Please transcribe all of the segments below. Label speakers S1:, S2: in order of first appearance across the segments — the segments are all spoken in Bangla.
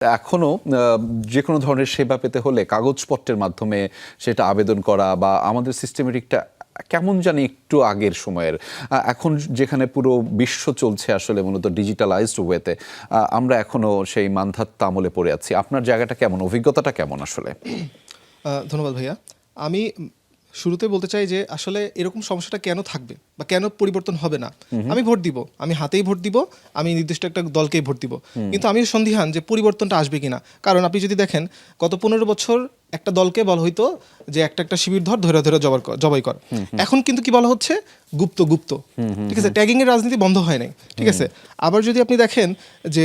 S1: এখনো যে কোনো ধরনের সেবা পেতে হলে কাগজপত্রের মাধ্যমে সেটা আবেদন করা বা আমাদের সিস্টেমেটিকটা কেমন জানি একটু আগের সময়ের। এখন যেখানে পুরো বিশ্ব চলছে আসলে মূলত ডিজিটালাইজড ওয়েতে, আমরা এখনো সেই মানধাত্তা আমলে পড়ে আছি। আপনার জায়গাটা কেমন, অভিজ্ঞতাটা কেমন আসলে?
S2: ধন্যবাদ ভাইয়া। আমি শুরুতে বলতে চাই যে আসলে এরকম সমস্যাটা কেন থাকবে বা কেন পরিবর্তন হবে না। আমি ভোট দিব, আমি হাতেই ভোট দিব, আমি নির্দিষ্ট একটা দলকেই ভোট দিব, কিন্তু আমি সন্দিহান যে পরিবর্তনটা আসবে কিনা। কারণ আপনি যদি দেখেন গত 15 বছর একটা দলকে বলা হইতো যে একটা একটা শিবির ধরে ধরে জবাই কর। এখন কিন্তু কি বলা হচ্ছে, গুপ্ত গুপ্ত। ঠিক আছে, ট্যাগিং এর রাজনীতি বন্ধ হয় নাই। ঠিক আছে, আবার যদি আপনি দেখেন যে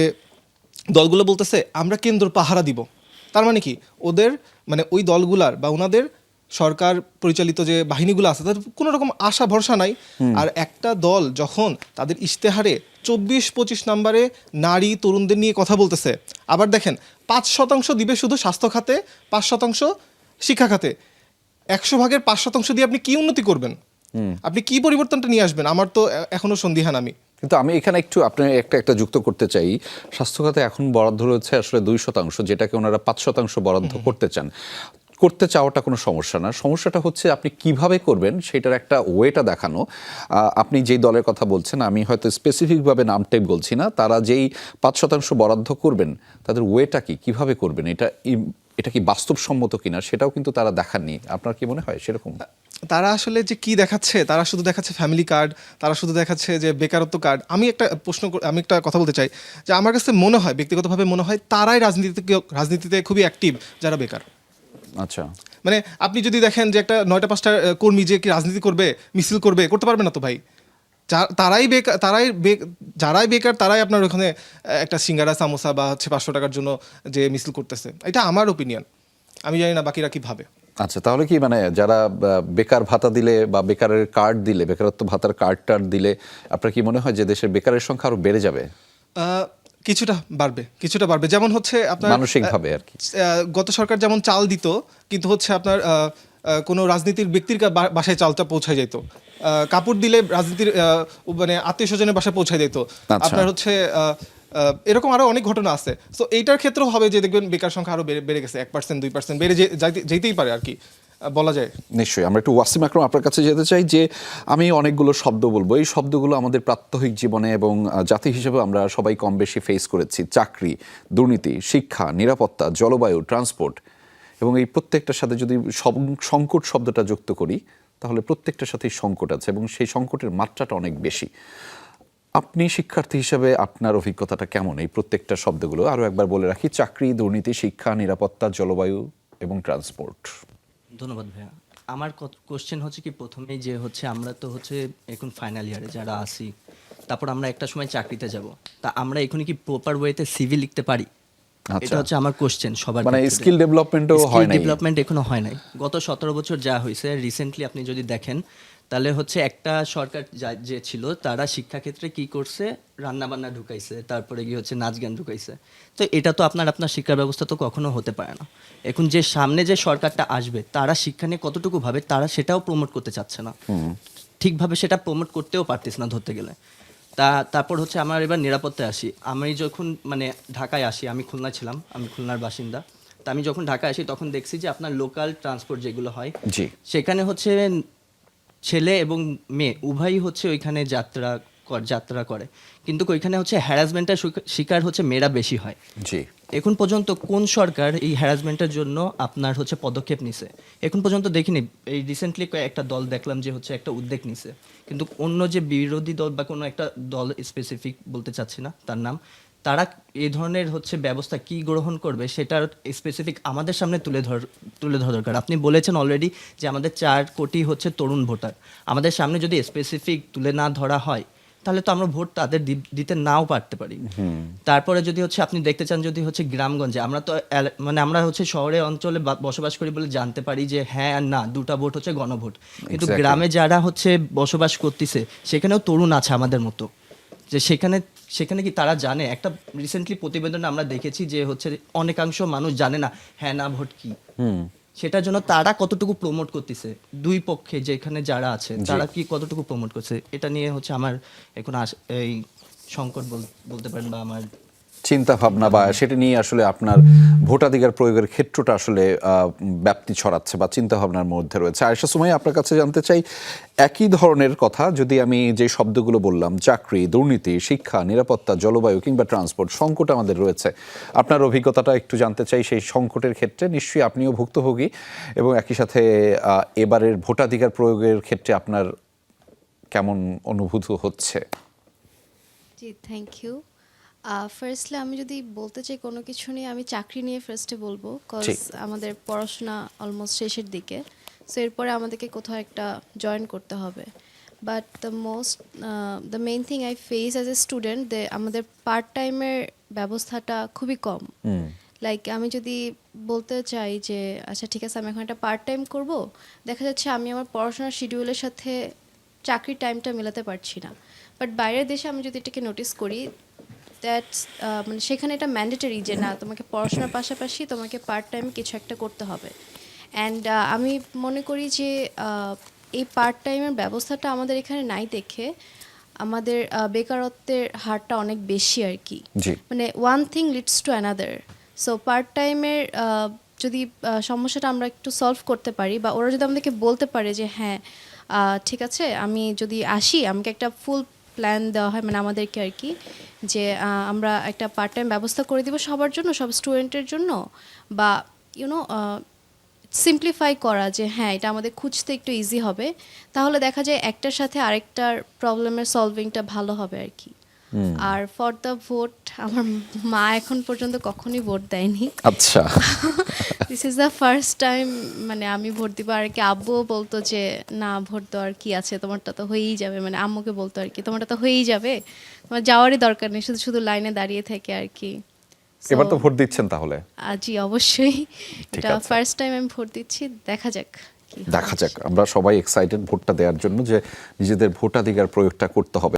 S2: দলগুলো বলতেছে আমরা কেন্দ্র পাহারা দিব, তার মানে কি ওদের মানে ওই দলগুলার বা ওনাদের সরকার পরিচালিত যে বাহিনীগুলো আছে তাদের কোনো রকম আশা ভরসা নাই। আর একটা দল যখন তাদের ইশতেহারে 24-25 নম্বরে নারী তরুণদের নিয়ে কথা বলতেছে, আবার দেখেন 5% দিবে শুধু স্বাস্থ্য খাতে, 5% শিক্ষা খাতে, 100 ভাগের 5% দিয়ে আপনি কি উন্নতি করবেন, আপনি কি পরিবর্তনটা নিয়ে আসবেন? আমার তো এখনো সন্দিহান। আমি
S1: কিন্তু আমি এখানে একটু আপনার একটা যুক্ত করতে চাই। স্বাস্থ্য খাতে এখন বরাদ্দ রয়েছে আসলে 2%, যেটাকে ওনারা 5% বরাদ্দ করতে চান। করতে চাওয়াটা কোনো সমস্যা না, সমস্যাটা হচ্ছে আপনি কিভাবে করবেন সেটার একটা ওয়েটা দেখানো। আপনি যেই দলের কথা বলছেন, আমি হয়তো স্পেসিফিকভাবে নামটাই বলছি না, তারা যেই 5% বরাদ্দ করবেন তাদের ওয়েটা কি, কিভাবে করবেন, এটা কি বাস্তবসম্মত কিনা সেটাও কিন্তু তারা দেখাননি। আপনার কি মনে হয় সেরকম?
S2: তারা আসলে যে কি দেখাচ্ছে, তারা শুধু দেখাচ্ছে ফ্যামিলি কার্ড, তারা শুধু দেখাচ্ছে যে বেকারত্ব কার্ড। আমি একটা কথা বলতে চাই যে আমার কাছে মনে হয়, ব্যক্তিগতভাবে মনে হয় তারাই রাজনীতিতে খুবই অ্যাক্টিভ যারা বেকার।
S1: আচ্ছা,
S2: মানে আপনি যদি দেখেন যে একটা 9টা 5টা কর্মী যে কি রাজনীতি করবে, মিছিল করবে, করতে পারবে না তো ভাই। যারাই বেকার তারাই আপনার ওখানে একটা সিঙ্গারা সামোসা বা হচ্ছে 500 টাকার জন্য যে মিছিল করতেছে। এটা আমার ওপিনিয়ন, আমি জানি না বাকিরা কি ভাবে।
S1: আচ্ছা, তাহলে কি মানে যারা বেকার ভাতা দিলে বা বেকারের কার্ড দিলে, বেকারত্ব ভাতার কার্ড দিলে, আপনার কি মনে হয় যে দেশের বেকারের সংখ্যা আরো বেড়ে যাবে?
S2: কিছুটা বাড়বে, যেমন হচ্ছে আপনার
S1: মানসিকভাবে আর কি।
S2: গত সরকার যেমন চাল দিত, কিন্তু হচ্ছে আপনার কোনো রাজনীতির ব্যক্তির বাসায় চালটা পৌঁছায় যেত। কাপড় দিলে রাজনীতির মানে আত্মীয় স্বজনের বাসায় পৌঁছায় যেত।
S1: আচ্ছা।
S2: আপনার হচ্ছে এরকম আরো অনেক ঘটনা আছে। তো এইটার ক্ষেত্রেও হবে যে দেখবেন বেকার সংখ্যা আরো বেড়ে গেছে, 1% 2% বেড়ে যেতেই পারে আর কি, বলা যায়।
S1: নিশ্চয়ই। আমরা একটু ওয়াসিম আকরাম আপনার কাছে যেতে চাই যে আমি অনেকগুলো শব্দ বলবো, এই শব্দগুলো আমাদের প্রাত্যহিক জীবনে এবং জাতি হিসেবে আমরা সবাই কম বেশি ফেস করেছি। চাকরি, দুর্নীতি, শিক্ষা, নিরাপত্তা, জলবায়ু, ট্রান্সপোর্ট, এবং এই প্রত্যেকটার সাথে যদি সংকট শব্দটা যুক্ত করি তাহলে প্রত্যেকটার সাথেই সংকট আছে এবং সেই সংকটের মাত্রাটা অনেক বেশি। আপনি শিক্ষার্থী হিসেবে আপনার অভিজ্ঞতাটা কেমন এই প্রত্যেকটা শব্দগুলো? আরও একবার বলে রাখি: চাকরি, দুর্নীতি, শিক্ষা, নিরাপত্তা, জলবায়ু এবং ট্রান্সপোর্ট।
S3: ধন্যবাদ ভাইয়া। আমার কোশ্চেন হচ্ছে কি, প্রথমেই যে হচ্ছে আমরা তো হচ্ছে এখন ফাইনাল ইয়ারে যারা আছি, তারপর আমরা একটা সময় চাকরিতে যাব, তা আমরা এখনই কি প্রপার ওয়েতে সিভি লিখতে পারি? এটা হচ্ছে আমার কোশ্চেন সবার।
S1: মানে স্কিল ডেভেলপমেন্টও হয় নাই?
S3: ডেভেলপমেন্ট এখনো হয় নাই। গত 17 বছর যা হয়েছে রিসেন্টলি আপনি যদি দেখেন, তাহলে হচ্ছে একটা সরকার যে ছিল তারা শিক্ষাক্ষেত্রে কি করছে, রান্না বান্না ঢুকাইছে, তারপরে গিয়ে হচ্ছে নাচ গান ঢুকাইছে। তো এটা তো আপনার শিক্ষা ব্যবস্থা তো কখনো হতে পারে না। এখন যে সামনে যে সরকারটা আসবে তারা শিক্ষা নিয়ে কতটুকু ভাবে, তারা সেটাও প্রমোট করতে চাচ্ছে না, ঠিকভাবে সেটা প্রমোট করতেও পারতেছে না ধরতে গেলে। তারপর হচ্ছে আমার এবার নিরাপত্তায় আসি। আমি যখন মানে ঢাকায় আসি, আমি খুলনা ছিলাম, আমি খুলনার বাসিন্দা। তা আমি যখন ঢাকায় আসি তখন দেখছি যে আপনার লোকাল ট্রান্সপোর্ট যেগুলো হয়, সেখানে হচ্ছে ছেলে এবং মেয়ে উভয়ই হচ্ছে ওইখানে যাত্রা করে, কিন্তু ওইখানে হচ্ছে হ্যারাসমেন্টের শিকার হচ্ছে মেয়েরা বেশি হয়।
S1: জি।
S3: এখন পর্যন্ত কোন সরকার এই হ্যারাসমেন্টের জন্য আপনার হচ্ছে পদক্ষেপ নিছে? এখন পর্যন্ত দেখিনি। এই রিসেন্টলি একটা দল দেখলাম যে হচ্ছে একটা উদ্যোগ নিছে, কিন্তু অন্য যে বিরোধী দল বা কোনো একটা দল, স্পেসিফিক বলতে চাচ্ছি না তার নাম, তারা এই ধরনের হচ্ছে ব্যবস্থা কি গ্রহণ করবে সেটার স্পেসিফিক আমাদের সামনে তুলে ধরা দরকার। আপনি বলেছেন অলরেডি যে আমাদের 4 কোটি হচ্ছে তরুণ ভোটার, আমাদের সামনে যদি স্পেসিফিক তুলে না ধরা হয় তাহলে তো আমরা ভোট তাদের দিতে নাও পারতে পারি। তারপরে যদি হচ্ছে আপনি দেখতে চান, যদি হচ্ছে গ্রামগঞ্জে, আমরা তো মানে আমরা হচ্ছে শহরে অঞ্চলে বসবাস করি বলে জানতে পারি যে হ্যাঁ আর না, দুটা ভোট হচ্ছে গণভোট, কিন্তু গ্রামে যারা হচ্ছে বসবাস করতেছে সেখানেও তরুণ আছে আমাদের মতো, যে সেখানে কি তারা জানে? একটা রিসেন্টলি প্রতিবেদনে আমরা দেখেছি যে হচ্ছে অনেকাংশ মানুষ জানে না হ্যাঁ না ভোট কি। সেটার জন্য তারা কতটুকু প্রমোট করতেছে, দুই পক্ষে যেখানে যারা আছে তারা কি কতটুকু প্রমোট করছে, এটা নিয়ে হচ্ছে আমার এখন এই সংকট বলতে পারেন বা আমার
S1: চিন্তা ভাবনা বা সেটা নিয়ে আসলে আপনার ভোটাধিকার প্রয়োগের ক্ষেত্রটা আসলে ব্যাপ্তি ছড়াচ্ছে বা চিন্তা ভাবনার মধ্যে রয়েছে। আয়েশা সুমাইয়া, আপনার কাছে জানতে চাই একই ধরনের কথা, যদি আমি যে শব্দগুলো বললাম, চাকরি, দুর্নীতি, শিক্ষা, নিরাপত্তা, জলবায়ু কিংবা ট্রান্সপোর্ট, সংকট আমাদের রয়েছে, আপনার অভিজ্ঞতাটা একটু জানতে চাই সেই সংকটের ক্ষেত্রে। নিশ্চয়ই আপনিও ভুক্তভোগী, এবং একই সাথে এবারের ভোটাধিকার প্রয়োগের ক্ষেত্রে আপনার কেমন অনুভূতি হচ্ছে?
S4: জি, থ্যাংক ইউ। ফার্স্টলি আমি যদি বলতে চাই কোনো কিছু নিয়ে, আমি চাকরি নিয়ে ফার্স্টে বলবো, কজ
S1: জি।
S4: আমাদের পড়াশোনা অলমোস্ট শেষের দিকে, সো এরপরে আমাদেরকে কোথাও একটা জয়েন করতে হবে। But the main thing I face as a student, আমাদের পার্ট টাইমের ব্যবস্থাটা খুবই কম। লাইক আমি যদি বলতে চাই যে আচ্ছা ঠিক আছে আমি এখন একটা পার্ট টাইম করব, দেখা যাচ্ছে আমি আমার পড়াশোনার শিডিউলের সাথে চাকরির টাইমটা মেলাতে পারছি না। বাট বাইরের দেশে আমি যদি এটাকে নোটিস করি, দ্যাটস মানে সেখানে এটা ম্যান্ডেটরি যে না, তোমাকে পড়াশোনার পাশাপাশি তোমাকে পার্ট টাইম কিছু একটা করতে হবে। অ্যান্ড আমি মনে করি যে এই পার্ট টাইমের ব্যবস্থাটা আমাদের এখানে নাই দেখে আমাদের বেকারত্বের হারটা অনেক বেশি আর কি।
S1: জি।
S4: মানে one thing leads to another. So part টাইমের যদি সমস্যাটা আমরা একটু সলভ করতে পারি, বা ওরা যদি আমাদেরকে বলতে পারে যে হ্যাঁ ঠিক আছে আমি যদি আসি, আমাকে একটা ফুল প্ল্যান দেওয়া হয় মানে আমাদেরকে আর কি, যে আমরা একটা পার্ট টাইম ব্যবস্থা করে দিব সবার জন্য, সব স্টুডেন্টের জন্য, বা ইউনো সিম্পলিফাই করা যে হ্যাঁ এটা আমাদের খুঁজতে একটু ইজি হবে, তাহলে দেখা যায় একটার সাথে আরেকটার প্রবলেমের সলভিংটা ভালো হবে আর কি। আর ফর দ্য ভোট, আমার মা এখন পর্যন্ত কখনোই ভোট দেয়নি।
S1: আচ্ছা।
S4: This is the first time মানে আমি ভোট দিব আর কি। আব্বুও বলতো যে না ভোট দেওয়ার কি আছে, তোমারটা তো হয়েই যাবে, মানে আম্মুকে বলতো আর কি তোমারটা তো হয়েই যাবে, তোমার যাওয়ারই দরকার নেই, শুধু শুধু লাইনে দাঁড়িয়ে থেকে আর কি। So,
S1: এবার তো ভোট দিচ্ছেন তাহলে?
S4: জি অবশ্যই,
S1: ঠিক
S4: এটা
S1: আছে।
S4: ফার্স্ট টাইম আমি ভোট দিচ্ছি, দেখা যাক কি হয়।
S1: দেখা যাক, আমরা সবাই এক্সাইটেড ভোটটা দেওয়ার জন্য, যে নিজেদের ভোটাধিকার প্রয়োগটা করতে হবে।